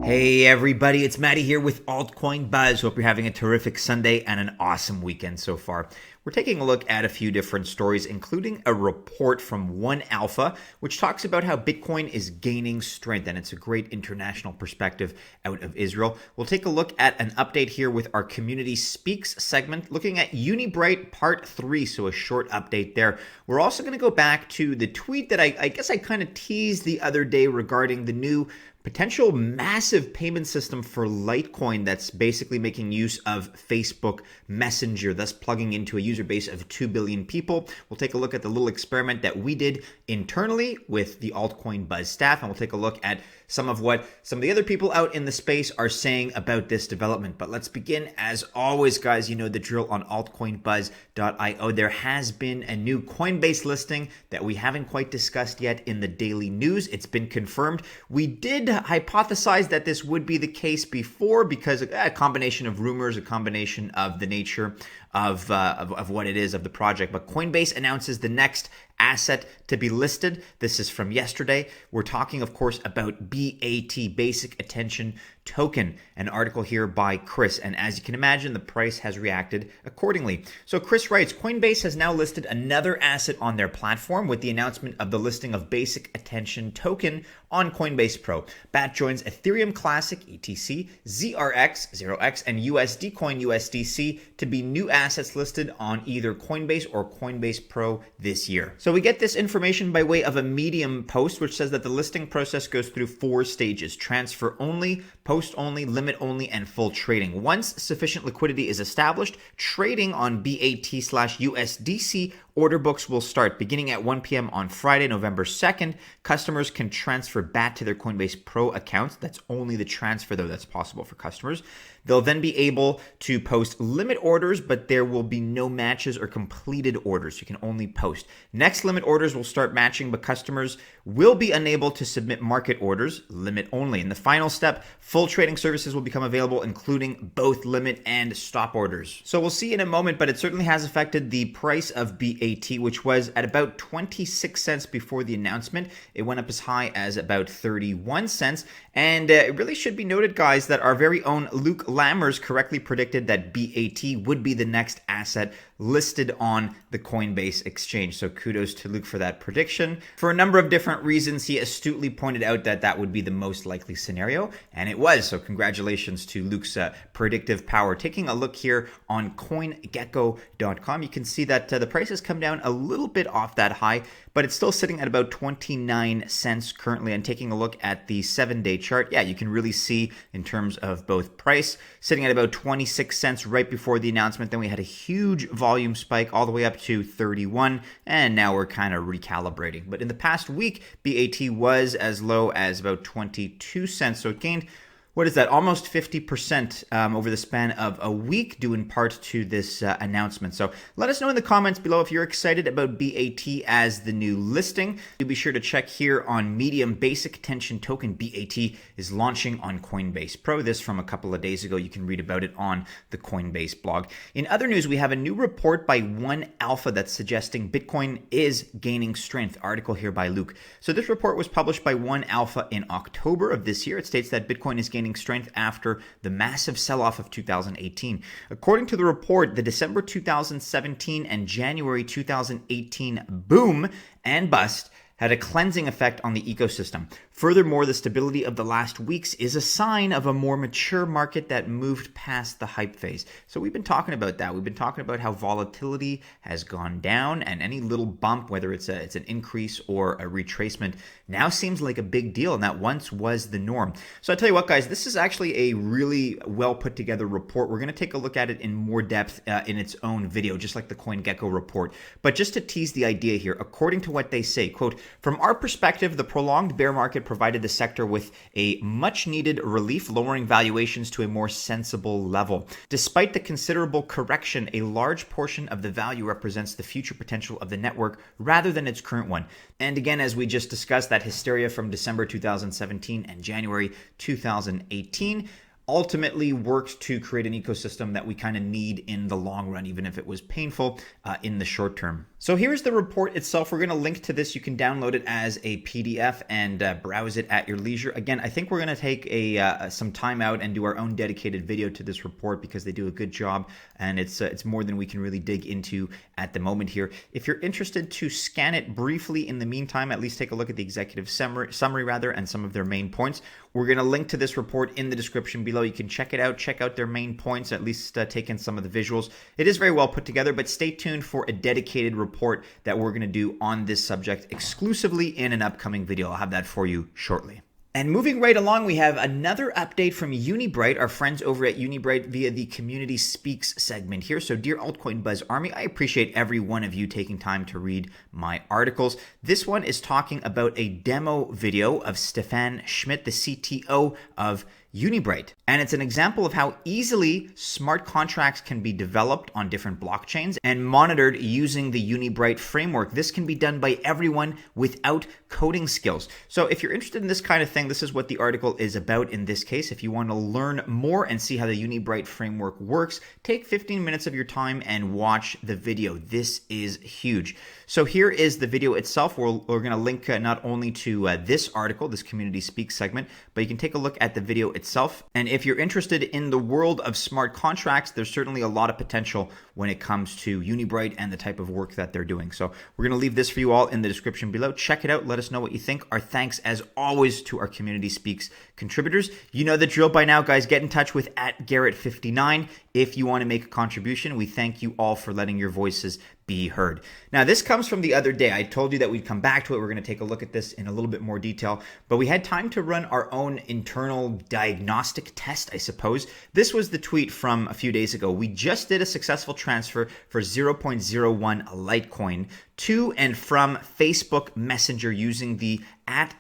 Hey everybody, it's Maddie here with Altcoin Buzz. Hope you're having a terrific Sunday and an awesome weekend so far. We're taking a look at a few different stories, including a report from OneAlpha, which talks about how Bitcoin is gaining strength, and it's a great international perspective out of Israel. We'll take a look at an update here with our Community Speaks segment, looking at Unibright Part 3, so a short update there. We're also going to go back to the tweet that I guess I kind of teased the other day regarding the new potential massive payment system for Litecoin that's basically making use of Facebook Messenger, thus plugging into a user base of 2 billion people. We'll take a look at the little experiment that we did internally with the Altcoin Buzz staff, and we'll take a look at some of what some of the other people out in the space are saying about this development. But let's begin, as always, guys. You know the drill on altcoinbuzz.io. There has been a new Coinbase listing that we haven't quite discussed yet in the daily news. It's been confirmed. We did hypothesize that this would be the case before because a combination of rumors, a combination of the nature of what it is of the project. But Coinbase announces the next asset to be listed. This is from yesterday. We're talking, of course, about BAT, Basic Attention Token, an article here by Chris. And as you can imagine, the price has reacted accordingly. So Chris writes, Coinbase has now listed another asset on their platform with the announcement of the listing of Basic Attention Token on Coinbase Pro. BAT joins Ethereum Classic, ETC, ZRX, 0x, and USD Coin, USDC to be new assets listed on either Coinbase or Coinbase Pro this year. So we get this information by way of a Medium post, which says that the listing process goes through 4 stages: transfer only, post only, limit only, and full trading. Once sufficient liquidity is established, trading on BAT/USDC order books will start beginning at 1 p.m. on Friday, November 2nd. Customers can transfer BAT to their Coinbase Pro accounts. That's only the transfer, though, that's possible for customers. They'll then be able to post limit orders, but there will be no matches or completed orders. You can only post. Next, limit orders will start matching, but customers will be unable to submit market orders, limit only. In the final step, full trading services will become available, including both limit and stop orders. So we'll see in a moment, but it certainly has affected the price of BAT, which was at about 26 cents before the announcement. It went up as high as about 31 cents. And it really should be noted, guys, that our very own Luke Lammers correctly predicted that BAT would be the next asset listed on the Coinbase exchange. So kudos to Luke for that prediction. For a number of different reasons, he astutely pointed out that that would be the most likely scenario, and it was. So congratulations to Luke's predictive power. Taking a look here on CoinGecko.com, you can see that the price has come down a little bit off that high, but it's still sitting at about 29 cents currently. And taking a look at the 7-day chart, yeah, you can really see in terms of both price sitting at about 26 cents right before the announcement. Then we had a huge volume spike all the way up to 31, and now we're kind of recalibrating. But in the past week, BAT was as low as about 22 cents, so it gained, what is that, almost 50% over the span of a week, due in part to this announcement. So let us know in the comments below if you're excited about BAT as the new listing. Do be sure to check here on Medium. Basic Attention Token BAT is launching on Coinbase Pro. This from a couple of days ago. You can read about it on the Coinbase blog. In other news, we have a new report by OneAlpha that's suggesting Bitcoin is gaining strength. Article here by Luke. So this report was published by OneAlpha in October of this year. It states that Bitcoin is gaining strength after the massive sell-off of 2018. According to the report, the December 2017 and January 2018 boom and bust had a cleansing effect on the ecosystem. Furthermore, the stability of the last weeks is a sign of a more mature market that moved past the hype phase. So we've been talking about that. We've been talking about how volatility has gone down, and any little bump, whether it's an increase or a retracement, now seems like a big deal, and that once was the norm. So I tell you what, guys, this is actually a really well put together report. We're going to take a look at it in more depth in its own video, just like the Coin Gecko report. But just to tease the idea here, according to what they say, quote, from our perspective, the prolonged bear market provided the sector with a much needed relief, lowering valuations to a more sensible level. Despite the considerable correction, a large portion of the value represents the future potential of the network rather than its current one. And again, as we just discussed, that hysteria from December 2017 and January 2018 ultimately worked to create an ecosystem that we kind of need in the long run, even if it was painful in the short term. So here's the report itself. We're going to link to this. You can download it as a PDF and browse it at your leisure. Again, I think we're going to take some time out and do our own dedicated video to this report because they do a good job, and it's more than we can really dig into at the moment here. If you're interested to scan it briefly in the meantime, at least take a look at the executive summary and some of their main points. We're going to link to this report in the description below. You can check it out, check out their main points, at least take in some of the visuals. It is very well put together, but stay tuned for a dedicated report that we're going to do on this subject exclusively in an upcoming video. I'll have that for you shortly. And moving right along, we have another update from Unibright, our friends over at Unibright via the Community Speaks segment here. So dear Altcoin Buzz Army, I appreciate every one of you taking time to read my articles. This one is talking about a demo video of Stefan Schmidt, the CTO of Unibright. And it's an example of how easily smart contracts can be developed on different blockchains and monitored using the Unibright framework. This can be done by everyone without coding skills. So if you're interested in this kind of thing, this is what the article is about in this case. If you want to learn more and see how the Unibright framework works, take 15 minutes of your time and watch the video. This is huge. So here is the video itself. We're going to link not only to this article, this Community Speaks segment, but you can take a look at the video itself. And if you're interested in the world of smart contracts, there's certainly a lot of potential when it comes to Unibright and the type of work that they're doing. So we're going to leave this for you all in the description below. Check it out. Let us know what you think. Our thanks, as always, to our Community Speaks contributors. You know the drill by now, guys. Get in touch with @Garrett59 if you want to make a contribution. We thank you all for letting your voices be heard. Now, this comes from the other day. I told you that we'd come back to it. We're going to take a look at this in a little bit more detail, but we had time to run our own internal diagnostic test, I suppose. This was the tweet from a few days ago. We just did a successful transfer for 0.01 Litecoin to and from Facebook Messenger using the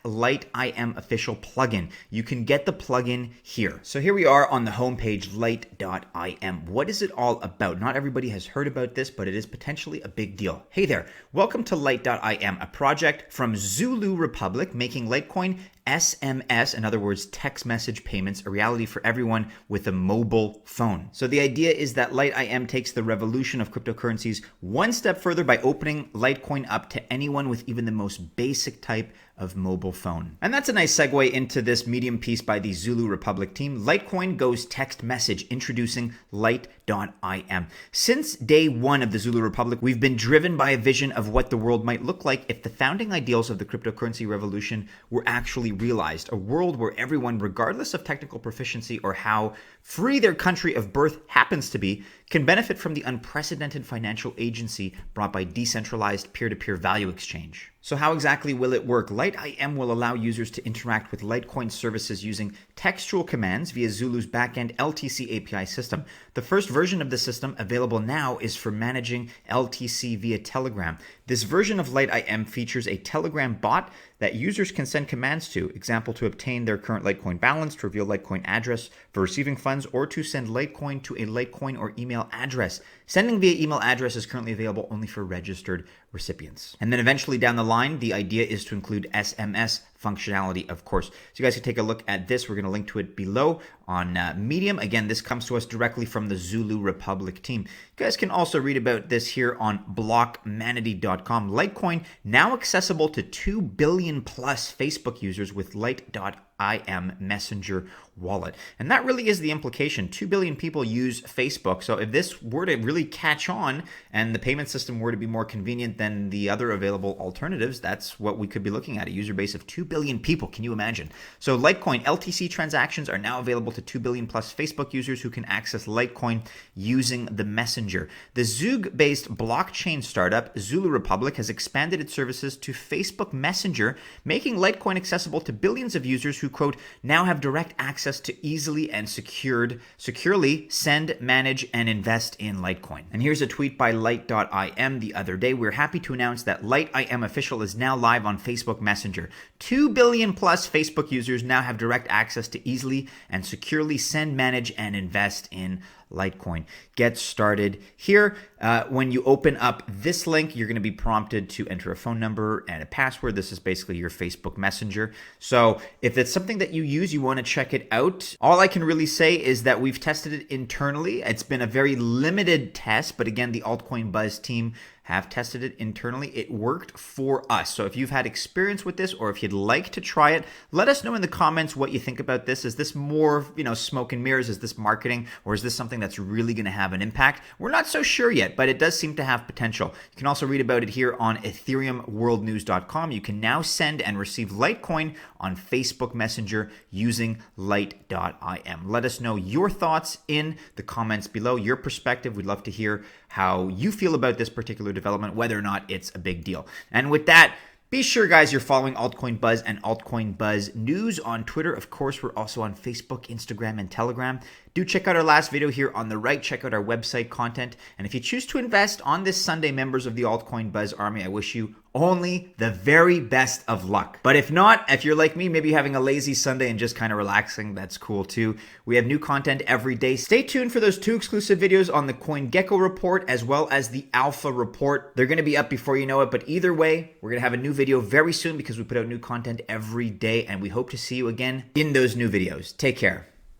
@Lite.IM official plugin. You can get the plugin here. So here we are on the homepage, Lite.IM. What is it all about? Not everybody has heard about this, but it is potentially a big deal. Hey there, welcome to Lite.IM, a project from Zulu Republic making Litecoin SMS, in other words, text message payments, a reality for everyone with a mobile phone. So the idea is that Lite.IM takes the revolution of cryptocurrencies one step further by opening Litecoin up to anyone with even the most basic type of mobile phone. And that's a nice segue into this Medium piece by the Zulu Republic team. Litecoin goes text message, introducing Lite.IM. Since day one of the Zulu Republic, we've been driven by a vision of what the world might look like if the founding ideals of the cryptocurrency revolution were actually realized. A world where everyone, regardless of technical proficiency or how free their country of birth happens to be, can benefit from the unprecedented financial agency brought by decentralized peer-to-peer value exchange. So how exactly will it work? Lite.IM will allow users to interact with Litecoin services using textual commands via Zulu's backend LTC API system. The first version of the system, available now, is for managing LTC via Telegram. This version of Lite.IM features a Telegram bot that users can send commands to, example, to obtain their current Litecoin balance, to reveal Litecoin address for receiving funds, or to send Litecoin to a Litecoin or email address. Sending via email address is currently available only for registered recipients. And then eventually down the line, the idea is to include SMS functionality, of course. So you guys can take a look at this. We're going to link to it below on Medium. Again, this comes to us directly from the Zulu Republic team. You guys can also read about this here on blockmanity.com. Litecoin now accessible to 2 billion plus Facebook users with Lite.IM Messenger wallet. And that really is the implication. 2 billion people use Facebook. So if this were to really catch on and the payment system were to be more convenient than the other available alternatives, that's what we could be looking at, a user base of 2 billion people. Can you imagine? So Litecoin LTC transactions are now available to 2 billion plus Facebook users who can access Litecoin using the messenger. The Zug-based blockchain startup Zulu Republic has expanded its services to Facebook Messenger, making Litecoin accessible to billions of users who, quote, now have direct access to easily and securely send, manage, and invest in Litecoin. And here's a tweet by Lite.IM the other day. We're happy to announce that Lite.IM official is now live on Facebook Messenger. 2 billion plus Facebook users now have direct access to easily and securely send, manage, and invest in Litecoin. Get started here. When you open up this link, you're going to be prompted to enter a phone number and a password. This is basically your Facebook Messenger. So if it's something that you use, you want to check it out. All I can really say is that we've tested it internally. It's been a very limited test, but again, the Altcoin Buzz team have tested it internally. It worked for us. So if you've had experience with this, or if you'd like to try it, let us know in the comments what you think about this. Is this more, smoke and mirrors? Is this marketing, or is this something that's really going to have an impact? We're not so sure yet, but it does seem to have potential. You can also read about it here on ethereumworldnews.com. You can now send and receive Litecoin on Facebook Messenger using Lite.IM. Let us know your thoughts in the comments below, your perspective. We'd love to hear how you feel about this particular development, whether or not it's a big deal. And with that, be sure, guys, you're following Altcoin Buzz and Altcoin Buzz News on Twitter. Of course, we're also on Facebook, Instagram, and Telegram. Do check out our last video here on the right. Check out our website content. And if you choose to invest on this Sunday, members of the Altcoin Buzz Army, I wish you only the very best of luck. But if not, if you're like me, maybe having a lazy Sunday and just kind of relaxing, that's cool too. We have new content every day. Stay tuned for those 2 exclusive videos on the Coin Gecko report as well as the Alpha report. They're going to be up before you know it, but either way, we're going to have a new video very soon because we put out new content every day, and we hope to see you again in those new videos. Take care.